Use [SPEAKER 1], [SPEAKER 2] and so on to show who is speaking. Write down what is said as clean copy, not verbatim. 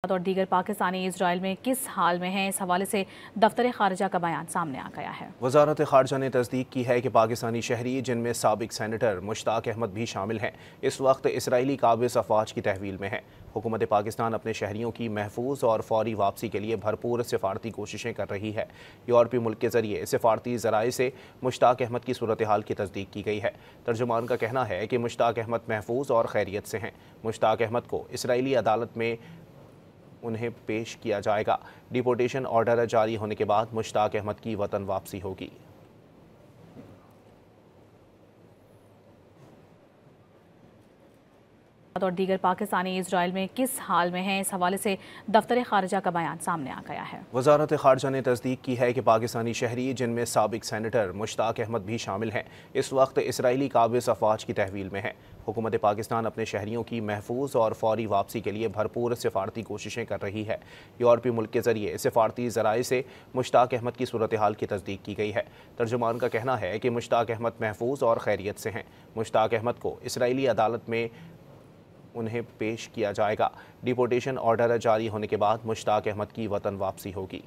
[SPEAKER 1] और दीगर पाकिस्तानी इजराइल में किस हाल में हैं, इस हवाले से दफ्तर खारजा का बयान सामने आ गया है।
[SPEAKER 2] वजारत खारजा ने तस्दीक की है कि पाकिस्तानी शहरी, जिनमें साबिक सेनेटर मुश्ताक अहमद भी शामिल हैं, इस वक्त इसराइली काबिज अफवाज की तहवील में हैं। हुकूमत पाकिस्तान अपने शहरियों की महफूज और फौरी वापसी के लिए भरपूर सिफारती कोशिशें कर रही है। यूरोपीय मुल्क के जरिए सिफारती ज़राए से मुश्ताक अहमद की सूरत हाल की तस्दीक की गई है। तर्जुमान का कहना है कि मुश्ताक अहमद महफूज और खैरियत से हैं। मुश्ताक अहमद को इसराइली अदालत में उन्हें पेश किया जाएगा। डिपोर्टेशन ऑर्डर जारी होने के बाद मुश्ताक अहमद की वतन वापसी होगी।
[SPEAKER 1] और दीगर पाकिस्तानी इजराइल में किस हाल में हैं, इस हवाले से दफ्तर खारजा का बयान सामने आ गया है।
[SPEAKER 2] वजारत खारजा ने तस्दीक की है कि पाकिस्तानी शहरी, जिनमें साबिक सेनेटर मुश्ताक अहमद भी शामिल हैं, इस वक्त इसराइली काबिज अफवाज की तहवील में हैं। हुकूमत पाकिस्तान अपने शहरियों की महफूज और फौरी वापसी के लिए भरपूर सिफारती कोशिशें कर रही है। यूरोपीय मुल्क के जरिए सिफारती ज़राए से मुश्ताक अहमद की सूरत हाल की तस्दीक की गई है। तर्जुमान का कहना है कि मुश्ताक अहमद महफूज और खैरियत से हैं। मुश्ताक अहमद को इसराइली अदालत में उन्हें पेश किया जाएगा। डिपोर्टेशन ऑर्डर जारी होने के बाद मुश्ताक अहमद की वतन वापसी होगी।